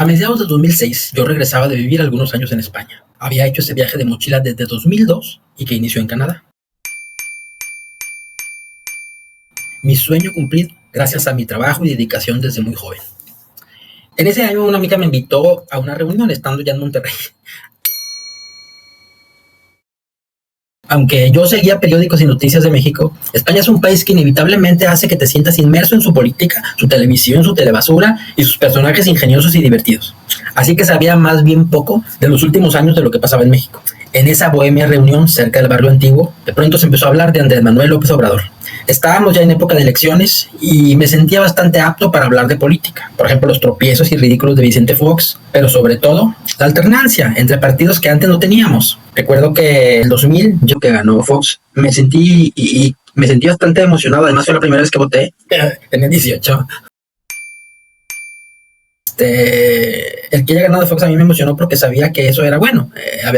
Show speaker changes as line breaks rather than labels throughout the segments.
A mediados de 2006, yo regresaba de vivir algunos años en España. Había hecho ese viaje de mochila desde 2002 y que inició en Canadá. Mi sueño cumplido gracias a mi trabajo y dedicación desde muy joven. En ese año una amiga me invitó a una reunión estando ya en Monterrey. Aunque yo seguía periódicos y noticias de México, España es un país que inevitablemente hace que te sientas inmerso en su política, su televisión, su telebasura y sus personajes ingeniosos y divertidos. Así que sabía más bien poco de los últimos años de lo que pasaba en México. En esa bohemia reunión cerca del barrio antiguo, de pronto se empezó a hablar de Andrés Manuel López Obrador. Estábamos ya en época de elecciones y me sentía bastante apto para hablar de política. Por ejemplo, los tropiezos y ridículos de Vicente Fox, pero sobre todo la alternancia entre partidos que antes no teníamos. Recuerdo que el 2000, yo que ganó Fox, me sentí bastante emocionado. Además fue la primera vez que voté. Tenía 18. El que haya ganado Fox a mí me emocionó porque sabía que eso era bueno.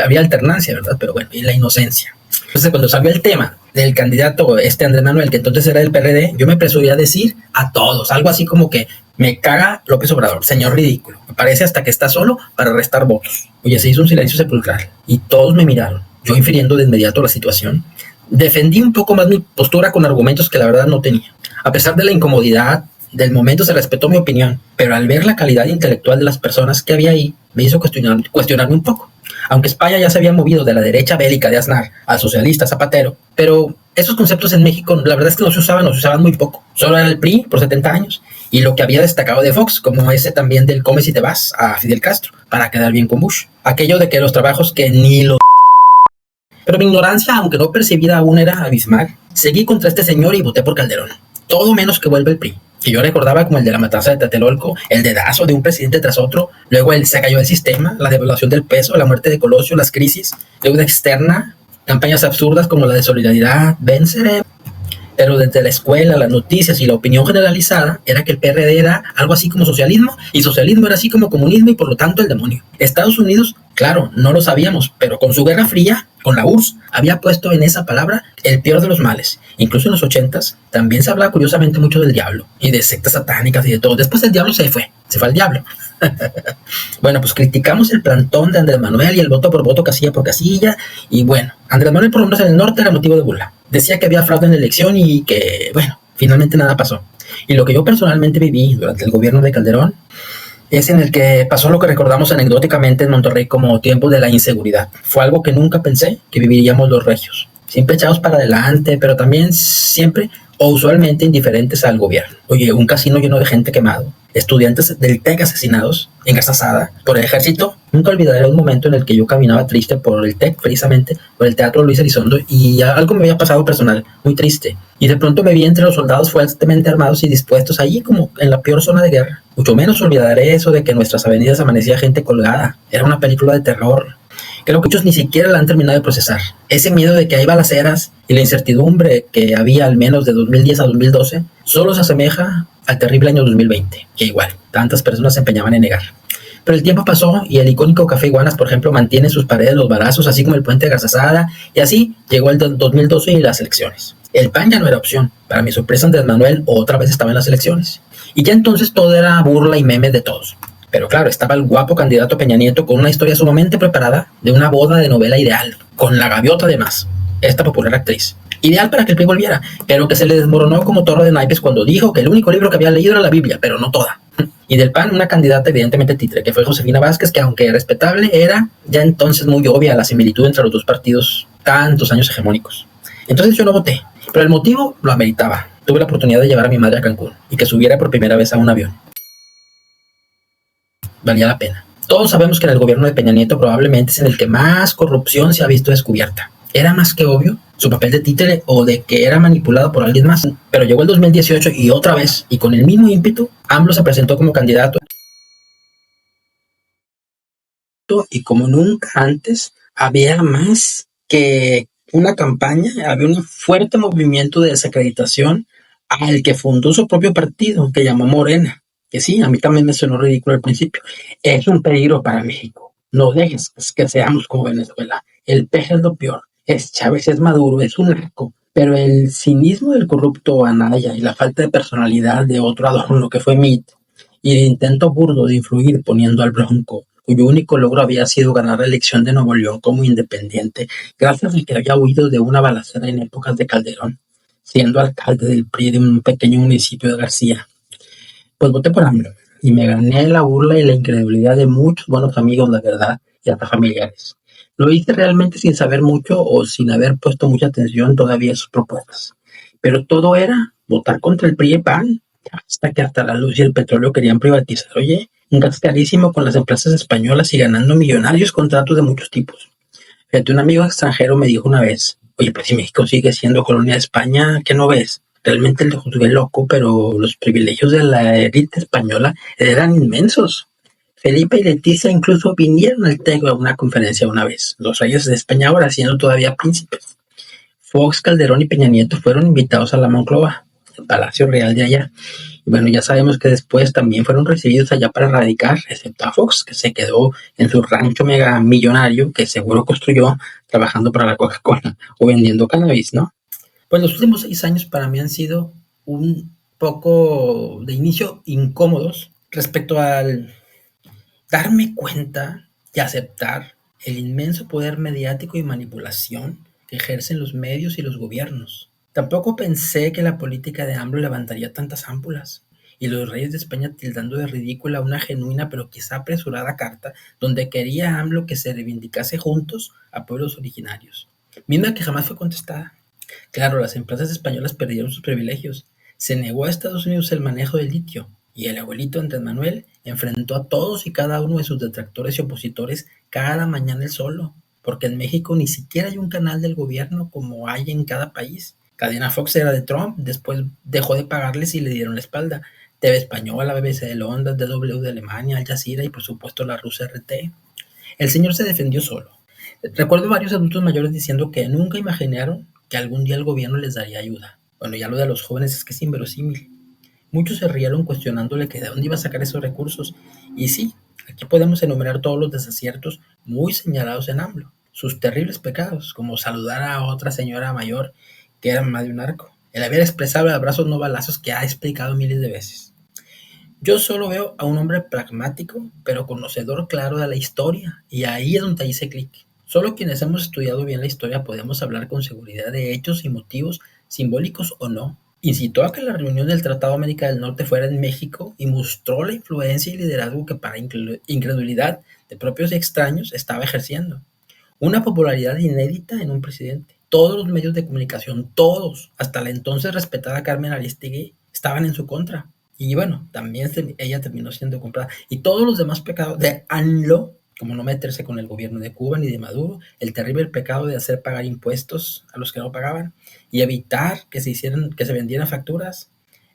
Había alternancia, ¿verdad? Pero bueno, y la inocencia. Entonces, cuando salió el tema del candidato Andrés Manuel, que entonces era del PRD, yo me apresuré a decir a todos, algo así como que me caga López Obrador, señor ridículo. Me parece hasta que está solo para restar votos. Oye, se hizo un silencio sepulcral y todos me miraron. Yo, infiriendo de inmediato la situación, defendí un poco más mi postura con argumentos que la verdad no tenía. A pesar de la incomodidad del momento, se respetó mi opinión, pero al ver la calidad intelectual de las personas que había ahí, me hizo cuestionarme un poco. Aunque España ya se había movido de la derecha bélica de Aznar al socialista Zapatero, pero esos conceptos en México la verdad es que no se usaban muy poco. Solo era el PRI por 70 años y lo que había destacado de Fox, como ese también del come si te vas a Fidel Castro para quedar bien con Bush. Aquello de que los trabajos que ni lo... Pero mi ignorancia, aunque no percibida aún, era abismal. Seguí contra este señor y voté por Calderón. Todo menos que vuelva el PRI, que yo recordaba como el de la matanza de Tlatelolco, el dedazo de un presidente tras otro, luego el se cayó el sistema, la devaluación del peso, la muerte de Colosio, las crisis, deuda externa, campañas absurdas como la de Solidaridad, venceremos. Pero desde la escuela, las noticias y la opinión generalizada era que el PRD era algo así como socialismo, y socialismo era así como comunismo y por lo tanto el demonio. Estados Unidos, claro, no lo sabíamos, pero con su Guerra Fría, con la URSS, había puesto en esa palabra el peor de los males. Incluso en los 80s también se hablaba curiosamente mucho del diablo y de sectas satánicas y de todo. Después el diablo se fue al diablo. Bueno, pues criticamos el plantón de Andrés Manuel y el voto por voto, casilla por casilla. Y bueno, Andrés Manuel por lo menos en el norte era motivo de burla. Decía que había fraude en la elección y que, bueno, finalmente nada pasó. Y lo que yo personalmente viví durante el gobierno de Calderón es en el que pasó lo que recordamos anecdóticamente en Monterrey como tiempos de la inseguridad. Fue algo que nunca pensé que viviríamos los regios. Siempre echados para adelante, pero también siempre o usualmente indiferentes al gobierno. Oye, un casino lleno de gente quemado, estudiantes del TEC asesinados en Garzazada por el ejército. Nunca olvidaré un momento en el que yo caminaba triste por el TEC, precisamente por el Teatro Luis Elizondo, y algo me había pasado personal, muy triste. Y de pronto me vi entre los soldados fuertemente armados y dispuestos allí como en la peor zona de guerra. Mucho menos olvidaré eso de que en nuestras avenidas amanecía gente colgada. Era una película de terror. Creo que muchos ni siquiera la han terminado de procesar. Ese miedo de que hay balaceras y la incertidumbre que había al menos de 2010 a 2012 solo se asemeja al terrible año 2020, que igual, tantas personas se empeñaban en negar. Pero el tiempo pasó y el icónico Café Iguanas, por ejemplo, mantiene en sus paredes los balazos, así como el puente de Garzazada, y así llegó el 2012 y las elecciones. El PAN ya no era opción. Para mi sorpresa, Andrés Manuel otra vez estaba en las elecciones. Y ya entonces todo era burla y meme de todos. Pero claro, estaba el guapo candidato Peña Nieto con una historia sumamente preparada de una boda de novela ideal, con la gaviota además, esta popular actriz. Ideal para que el PRI volviera, pero que se le desmoronó como torre de naipes cuando dijo que el único libro que había leído era la Biblia, pero no toda. Y del PAN una candidata evidentemente títere, que fue Josefina Vázquez, que aunque respetable, era ya entonces muy obvia la similitud entre los dos partidos tantos años hegemónicos. Entonces yo no voté, pero el motivo lo ameritaba. Tuve la oportunidad de llevar a mi madre a Cancún y que subiera por primera vez a un avión. Valía la pena. Todos sabemos que en el gobierno de Peña Nieto probablemente es en el que más corrupción se ha visto descubierta. Era más que obvio su papel de títere o de que era manipulado por alguien más. Pero llegó el 2018 y otra vez, y con el mismo ímpetu, AMLO se presentó como candidato. Y como nunca antes, había más que una campaña, había un fuerte movimiento de desacreditación al que fundó su propio partido, que llamó Morena. Que sí, a mí también me sonó ridículo al principio. Es un peligro para México. No dejes que seamos como Venezuela. El peje es lo peor. Es Chávez, es Maduro, es un narco. Pero el cinismo del corrupto Anaya y la falta de personalidad de otro Adorno que fue Mitt y el intento burdo de influir poniendo al Bronco, cuyo único logro había sido ganar la elección de Nuevo León como independiente, gracias al que había huido de una balacera en épocas de Calderón, siendo alcalde del PRI de un pequeño municipio de García. Pues voté por AMLO y me gané la burla y la incredulidad de muchos buenos amigos, la verdad, y hasta familiares. Lo hice realmente sin saber mucho o sin haber puesto mucha atención todavía a sus propuestas. Pero todo era votar contra el PRI y PAN, hasta que hasta la luz y el petróleo querían privatizar. Oye, un gas carísimo con las empresas españolas y ganando millonarios contratos de muchos tipos. Fíjate, un amigo extranjero me dijo una vez, oye, pues si México sigue siendo colonia de España, ¿qué no ves? Realmente le juzgué loco, pero los privilegios de la élite española eran inmensos. Felipe y Leticia incluso vinieron al TEC a una conferencia una vez, los reyes de España ahora siendo todavía príncipes. Fox, Calderón y Peña Nieto fueron invitados a la Monclova, el Palacio Real de allá. Y bueno, ya sabemos que después también fueron recibidos allá para radicar, excepto a Fox, que se quedó en su rancho mega millonario que seguro construyó trabajando para la Coca-Cola o vendiendo cannabis, ¿no? Pues los últimos 6 años para mí han sido un poco de inicio incómodos respecto al darme cuenta y aceptar el inmenso poder mediático y manipulación que ejercen los medios y los gobiernos. Tampoco pensé que la política de AMLO levantaría tantas ámpulas y los reyes de España tildando de ridícula una genuina pero quizá apresurada carta donde quería AMLO que se reivindicase juntos a pueblos originarios, misma que jamás fue contestada. Claro, las empresas españolas perdieron sus privilegios. Se negó a Estados Unidos el manejo del litio y el abuelito Andrés Manuel enfrentó a todos y cada uno de sus detractores y opositores cada mañana él solo, porque en México ni siquiera hay un canal del gobierno como hay en cada país. Cadena Fox era de Trump, después dejó de pagarles y le dieron la espalda. TV Española, BBC de Londres, DW de Alemania, Al Jazeera y por supuesto la rusa RT. El señor se defendió solo. Recuerdo varios adultos mayores diciendo que nunca imaginaron que algún día el gobierno les daría ayuda. Bueno, ya lo de los jóvenes es que es inverosímil. Muchos se rieron cuestionándole que de dónde iba a sacar esos recursos. Y sí, aquí podemos enumerar todos los desaciertos muy señalados en AMLO. Sus terribles pecados, como saludar a otra señora mayor que era mamá de un narco. El haber expresado abrazos no balazos que ha explicado miles de veces. Yo solo veo a un hombre pragmático, pero conocedor claro de la historia, y ahí es donde hice clic. Solo quienes hemos estudiado bien la historia podemos hablar con seguridad de hechos y motivos, simbólicos o no. Incitó a que la reunión del Tratado de América del Norte fuera en México y mostró la influencia y liderazgo que para incredulidad de propios y extraños estaba ejerciendo. Una popularidad inédita en un presidente. Todos los medios de comunicación, todos, hasta la entonces respetada Carmen Aristegui, estaban en su contra. Y bueno, también ella terminó siendo comprada. Y todos los demás pecados de ANLO, como no meterse con el gobierno de Cuba ni de Maduro, el terrible pecado de hacer pagar impuestos a los que no pagaban y evitar que se vendieran facturas,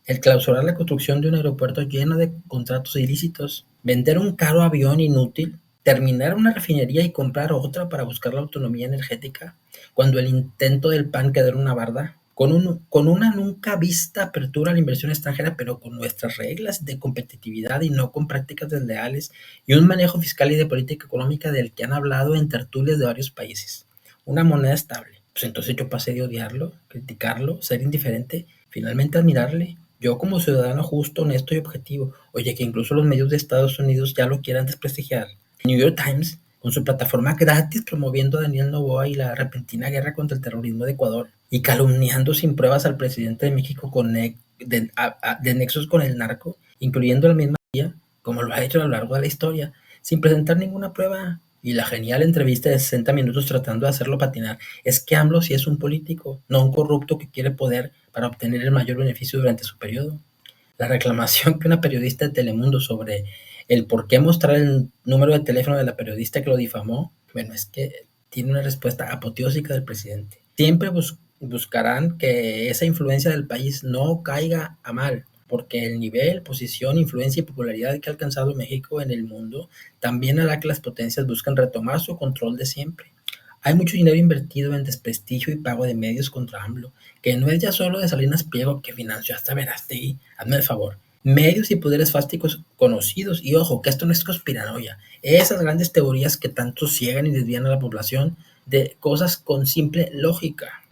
el clausurar la construcción de un aeropuerto lleno de contratos ilícitos, vender un caro avión inútil, terminar una refinería y comprar otra para buscar la autonomía energética, cuando el intento del PAN quedó en una barda, con una nunca vista apertura a la inversión extranjera, pero con nuestras reglas de competitividad y no con prácticas desleales, y un manejo fiscal y de política económica del que han hablado en tertulias de varios países. Una moneda estable. Pues entonces yo pasé de odiarlo, criticarlo, ser indiferente, finalmente admirarle. Yo como ciudadano justo, honesto y objetivo. Oye, que incluso los medios de Estados Unidos ya lo quieran desprestigiar. New York Times, con su plataforma gratis promoviendo a Daniel Noboa y la repentina guerra contra el terrorismo de Ecuador y calumniando sin pruebas al presidente de México de nexos con el narco, incluyendo la misma día, como lo ha hecho a lo largo de la historia, sin presentar ninguna prueba. Y la genial entrevista de 60 minutos tratando de hacerlo patinar. Es que AMLO sí es un político, no un corrupto que quiere poder para obtener el mayor beneficio durante su periodo. La reclamación que una periodista de Telemundo sobre el por qué mostrar el número de teléfono de la periodista que lo difamó, bueno, es que tiene una respuesta apoteósica del presidente. Siempre buscarán que esa influencia del país no caiga a mal, porque el nivel, posición, influencia y popularidad que ha alcanzado México en el mundo también hará que las potencias busquen retomar su control de siempre. Hay mucho dinero invertido en desprestigio y pago de medios contra AMLO, que no es ya solo de Salinas Pliego que financió hasta Verástegui, hazme el favor. Medios y poderes fácticos conocidos, y ojo, que esto no es conspiranoia, esas grandes teorías que tanto ciegan y desvían a la población de cosas con simple lógica.